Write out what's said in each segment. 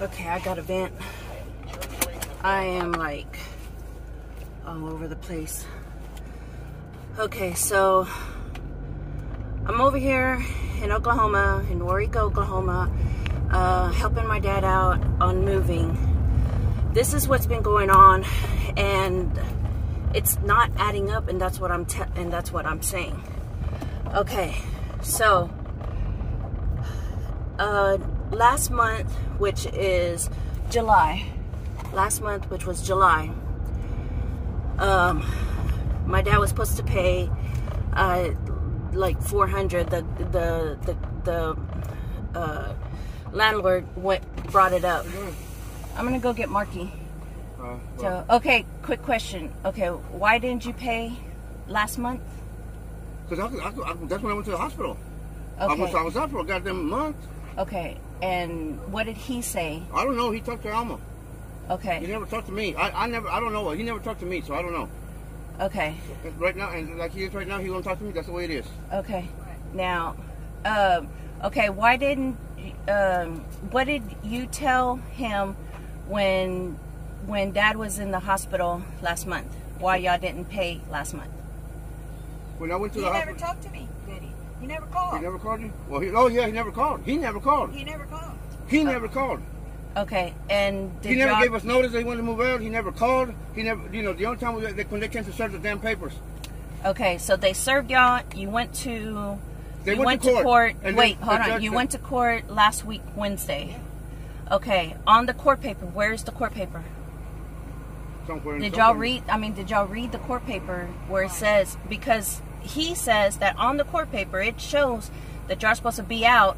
Okay, I got a vent. I am like all over the place. Okay, so I'm over here in Oklahoma, in Warwick, Oklahoma, helping my dad out on moving. This is what's been going on, and it's not adding up, and that's what I'm saying. Okay, so last month, which is July, my dad was supposed to pay like $400. The landlord brought it up. I'm gonna go get Marky. So, okay, quick question. Okay, why didn't you pay last month? Because that's when I went to the hospital. Okay. I was out for a goddamn month. Okay, and what did he say? I don't know. He talked to Alma. Okay. He never talked to me. I don't know. He never talked to me, so I don't know. Okay. Right now, and like he is right now, he won't talk to me. That's the way it is. Okay. Now, okay, why didn't, what did you tell him when Dad was in the hospital last month? Why y'all didn't pay last month? When I went to the hospital. He never talked to me, did he? He never called. He never called you? Well, oh yeah, he never called. He never called. He never called. He never called. Okay, and he never gave us notice that he wanted to move out. He never called. He never, you know, the only time when they came to serve the damn papers. Okay, so they served y'all. You went to. They went to court. Wait, hold on. You went to court last week, Wednesday. Yeah. Okay, on the court paper. Where's the court paper? Did y'all read? I mean, did y'all read the court paper where it says, because he says that on the court paper it shows that y'all are supposed to be out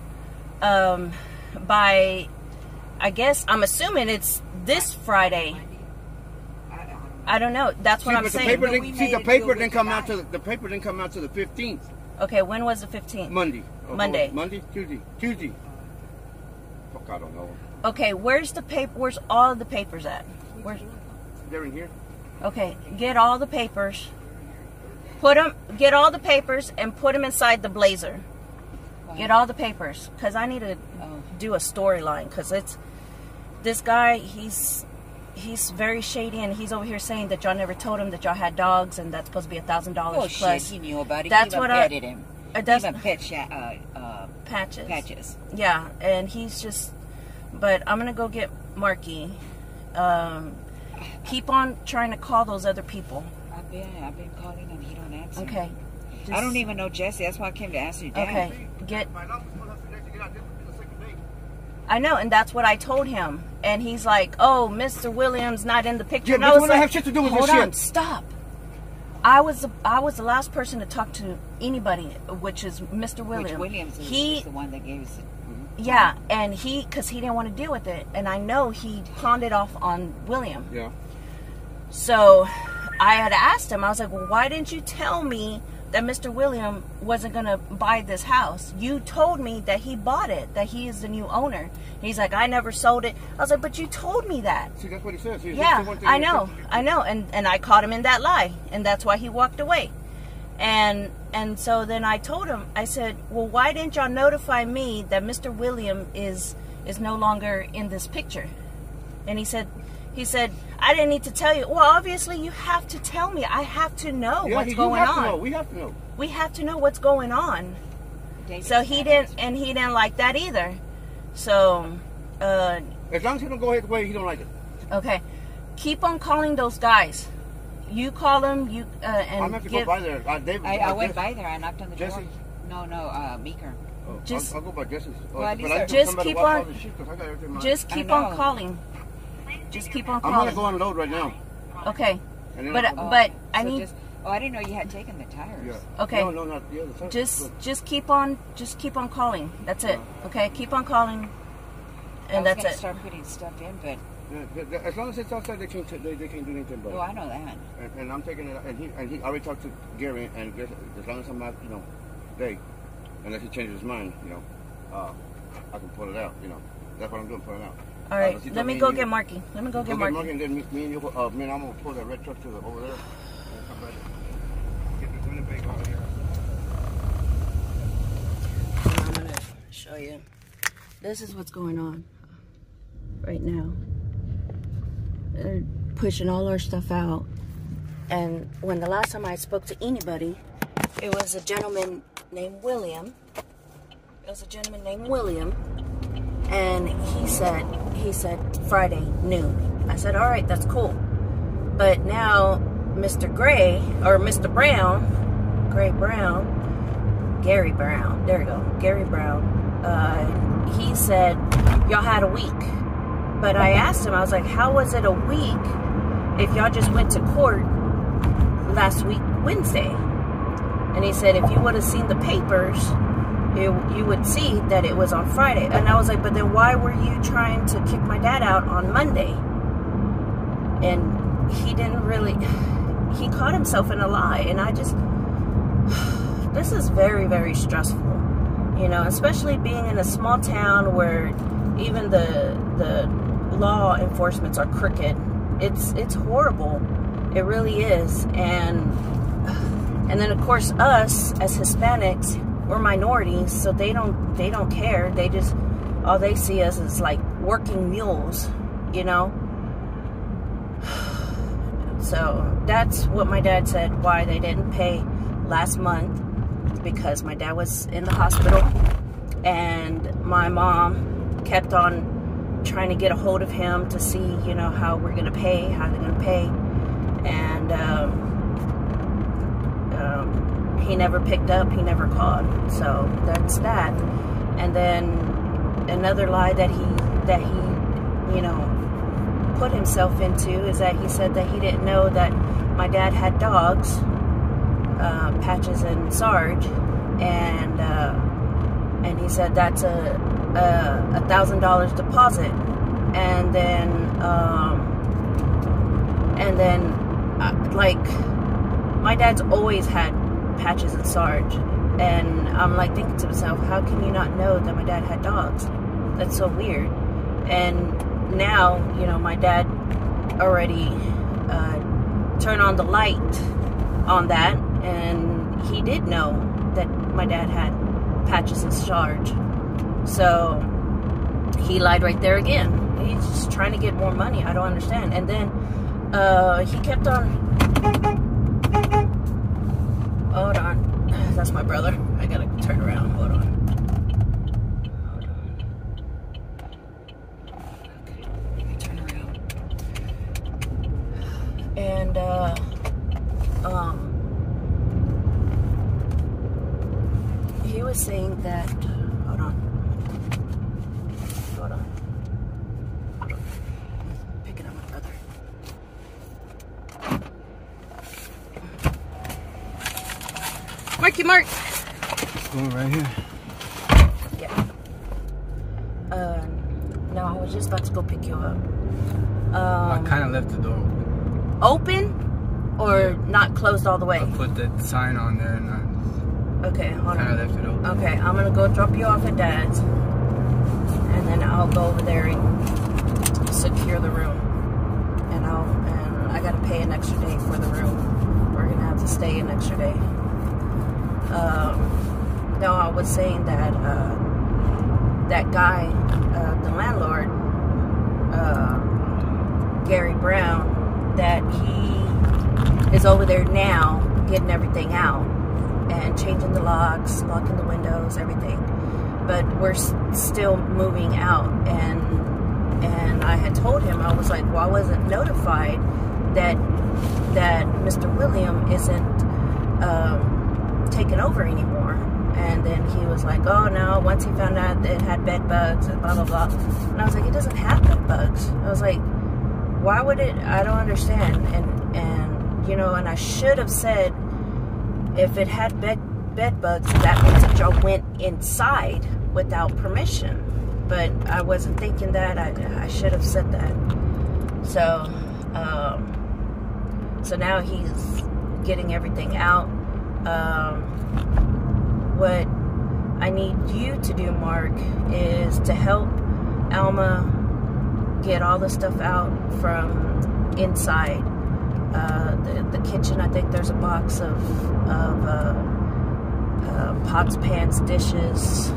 by, I guess, I'm assuming it's this Friday. I don't know. That's what I'm saying. The paper didn't come out to the paper didn't come out to the 15th. Okay, when was the 15th? Monday. Monday. Monday, Tuesday. Fuck, I don't know. Okay, where's the paper? Where's all the papers at? Where's? They're in here. Okay, get all the papers. Get all the papers and put them inside the blazer. Get all the papers, because I need to do a storyline, because it's this guy, he's very shady, and he's over here saying that y'all never told him that y'all had dogs, and that's supposed to be $1,000 plus. Shit, he knew about it. That's he what petted him. That's even patches. Yeah, and he's just. But I'm gonna go get Marky. Keep on trying to call those other people. I've been calling him. He don't answer. Okay. I don't even know Jesse. That's why I came to ask you. Okay. I know, and that's what I told him. And he's like, "Oh, Mr. Williams not in the picture." Yeah, and I was like, have shit to do with hold this on, shit. stop. I was the last person to talk to anybody, which is Mr. Williams. Which Williams is the one that gave us it. Yeah, and because he didn't want to deal with it, and I know he pawned it off on William. Yeah. So I had asked him. I was like, "Well, why didn't you tell me that Mr. William wasn't gonna buy this house? You told me that he bought it, that he is the new owner." And he's like, "I never sold it." I was like, "But you told me that." See, that's what he says. Yeah, I know, and I caught him in that lie, and that's why he walked away. And so then I told him, I said, "Well, why didn't y'all notify me that Mr. William is no longer in this picture?" And he said, "I didn't need to tell you." Well, obviously you have to tell me. I have to know what's going on. We have to know. We have to know what's going on. So he didn't like that either. So as long as he don't go ahead the way he don't like it. Okay. Keep on calling those guys. You call them, and I'm gonna have to go by there. I went by there. I knocked on the door. Jesse? No, Meeker. Oh, I'll go by Jesse's. Just keep on. Just keep on calling. Just keep on calling. I'm gonna go unload right now. Okay. But I need. I didn't know you had taken the tires. Yeah. Okay. No, not the other tires. Just keep on calling. That's it. Okay. Keep on calling. And that's it. Start putting stuff in, but. Yeah, as long as it's outside, they can't do anything about it. Well, I know that. And I'm taking it, and he already talked to Gary, and as long as I'm not, today, unless he changes his mind, I can pull it out, That's what I'm doing, pull it out. All right, let me go get Marky. Let me go get Marky. And then me and you, I'm gonna pull that red truck to over there. And come back. Get the Queen-Bea over here. I'm gonna show you. This is what's going on. right now. They're pushing all our stuff out. And when the last time I spoke to anybody, it was a gentleman named William. And he said Friday noon. I said, all right, that's cool. But now Mr. Gray, or Mr. Brown, Gary Brown, there we go, Gary Brown, he said, y'all had a week. But I asked him, I was like, how was it a week if y'all just went to court last week, Wednesday? And he said, if you would have seen the papers, you would see that it was on Friday. And I was like, but then why were you trying to kick my dad out on Monday? And he didn't really, he caught himself in a lie. And I just, this is very, very stressful, you know, especially being in a small town where even the law enforcements are crooked. It's horrible. It really is. And then of course us as Hispanics, we're minorities, so they don't care. They just, all they see us is like working mules, you know. So that's what my dad said, why they didn't pay last month, because my dad was in the hospital and my mom kept on trying to get a hold of him to see, you know, how we're gonna pay, how they're gonna pay. And he never picked up, he never called. So that's that. And then another lie that he, you know, put himself into is that he said that he didn't know that my dad had dogs, Patches and Sarge, and he said that's a $1,000 deposit, and then like my dad's always had Patches and Sarge, and I'm like thinking to myself, how can you not know that my dad had dogs? That's so weird. And now, you know, my dad already turned on the light on that, and he did know that my dad had Patches and Sarge. So he lied right there again. He's just trying to get more money. I don't understand. And then he kept on. Hold on. That's my brother. I gotta turn around. Hold on. Okay, let me turn around. And he was saying that. Hold on. Picking up my brother. Marky Mark. Going right here. Yeah. No, I was just about to go pick you up. I kind of left the door open, or not closed all the way? I put the sign on there and okay, hold kind on. of left it open. Okay, I'm gonna go drop you off at Dad's, and then I'll go over there and secure the room. And I gotta pay an extra day for the room. We're gonna have to stay an extra day. No, I was saying that that guy, the landlord, Gary Brown, that he is over there now getting everything out and changing the locks, locking the windows, everything. But we're still moving out, and I had told him, I was like, well, I wasn't notified that Mr. William isn't taking over anymore. And then he was like, oh no, once he found out that it had bed bugs and blah blah blah. And I was like, it doesn't have bed bugs. I was like, why would it? I don't understand. And you know, and I should have said, if it had bed bugs, that means that y'all went inside without permission. But I wasn't thinking that. I should have said that. So so now he's getting everything out. What I need you to do, Mark, is to help Alma get all the stuff out from inside the kitchen. I think there's a box of pots, pans, dishes,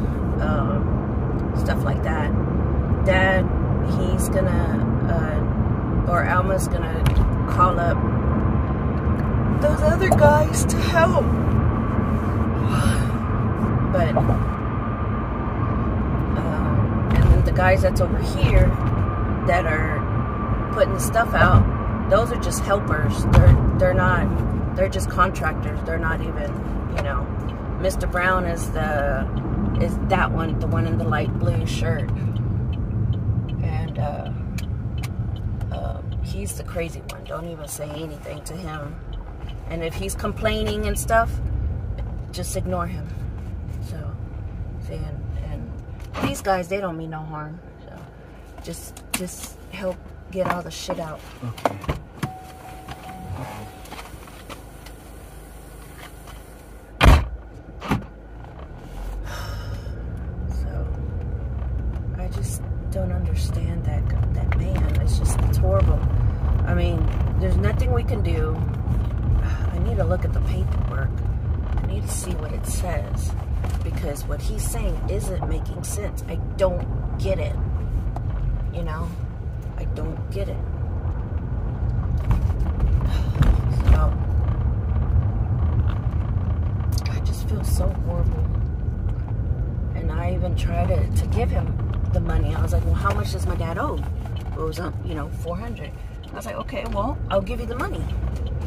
stuff like that. Dad, he's gonna, or Alma's gonna call up those other guys to help. But, and then the guys that's over here that are putting the stuff out, those are just helpers. They're not, they're just contractors. They're not even, you know. Mr. Brown is that one, the one in the light blue shirt. And he's the crazy one. Don't even say anything to him. And if he's complaining and stuff, just ignore him. So, see, and these guys, they don't mean no harm. So, just help get all the shit out. Okay. So, I just don't understand that man. It's horrible. I mean, there's nothing we can do. I need to look at the paperwork. I need to see what it says, because what he's saying isn't making sense. I don't get it. You know, I don't get it. So I just feel so horrible. And I even tried to give him the money. I was like, well, how much does my dad owe? It was, you know, $400. I was like, okay, well, I'll give you the money.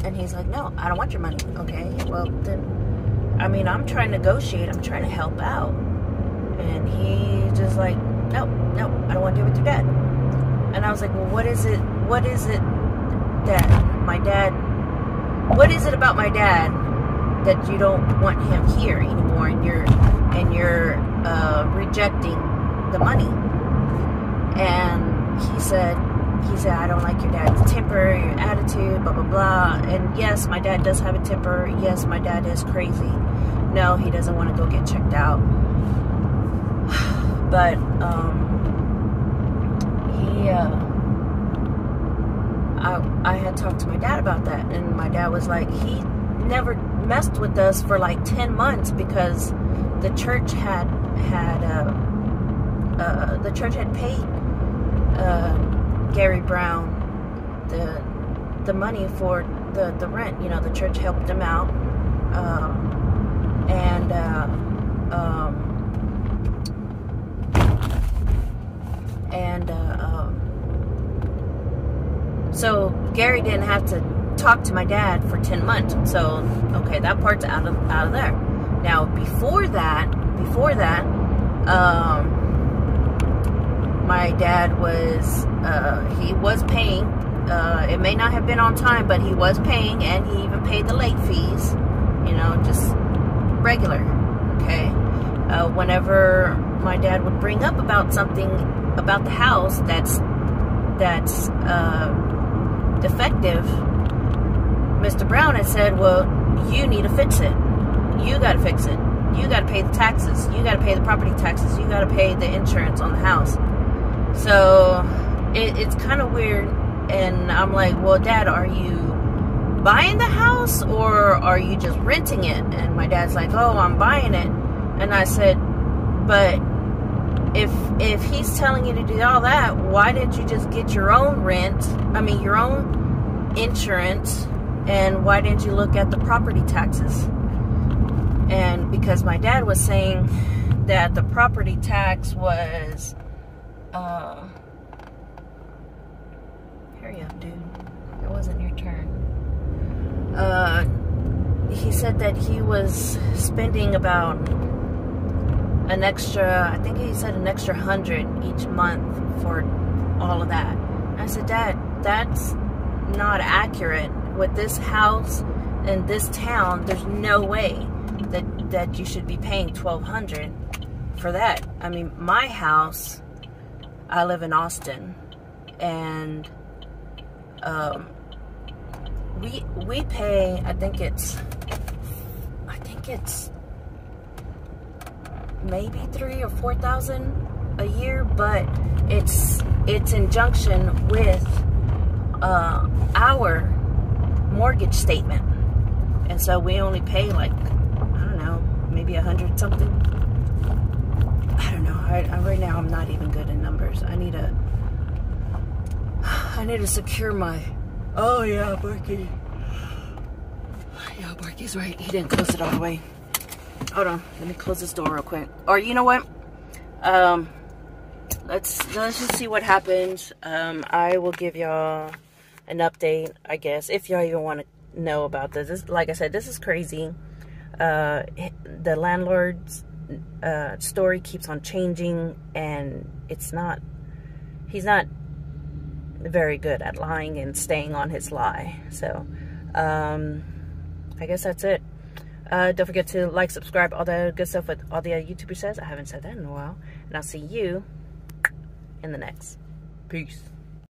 And he's like, no, I don't want your money. Okay, well, then, I mean, I'm trying to negotiate. I'm trying to help out. And he just like, no, I don't want to give it to Dad. And I was like, well, what is it that my dad, what is it about my dad that you don't want him here anymore, and you're rejecting the money? And he said, I don't like your dad's temper, your attitude, blah, blah, blah. And yes, my dad does have a temper. Yes, my dad is crazy. No, he doesn't want to go get checked out. But, I had talked to my dad about that. And my dad was like, he never messed with us for like 10 months because the church had paid Gary Brown the money for the rent. You know, the church helped him out, so Gary didn't have to talk to my dad for 10 months. So okay, that part's out of there. Now before that, my dad was, he was paying, it may not have been on time, but he was paying, and he even paid the late fees, you know, just regular, okay? Whenever my dad would bring up about something about the house that's defective, Mr. Brown had said, well, you need to fix it. You got to fix it. You got to pay the taxes. You got to pay the property taxes. You got to pay the insurance on the house. So it's kind of weird. And I'm like, well, Dad, are you buying the house or are you just renting it? And my dad's like, oh, I'm buying it. And I said, but if he's telling you to do all that, why didn't you just get your own your own insurance? And why didn't you look at the property taxes? And because my dad was saying that the property tax was, hurry up, dude. It wasn't your turn. He said that he was spending about an extra, I think he said an extra $100 each month for all of that. And I said, Dad, that's not accurate. With this house in this town, there's no way that you should be paying $1,200 for that. I mean, my house, I live in Austin, and we pay, I think it's maybe $3,000 or $4,000 a year, but it's in junction with our mortgage statement, and so we only pay like, I don't know, maybe 100 something. I don't know. Right now I'm not even good in numbers. I need to I need to secure my... Oh, yeah, Barky. Yeah, Barky's right. He didn't close it all the way. Hold on. Let me close this door real quick. Or, you know what? Let's just see what happens. I will give y'all an update, I guess, if y'all even want to know about this. Like I said, this is crazy. The landlord's story keeps on changing, and he's not very good at lying and staying on his lie. So I guess that's it. Don't forget to like, subscribe, all the good stuff with all the YouTuber says. I haven't said that in a while, and I'll see you in the next. Peace.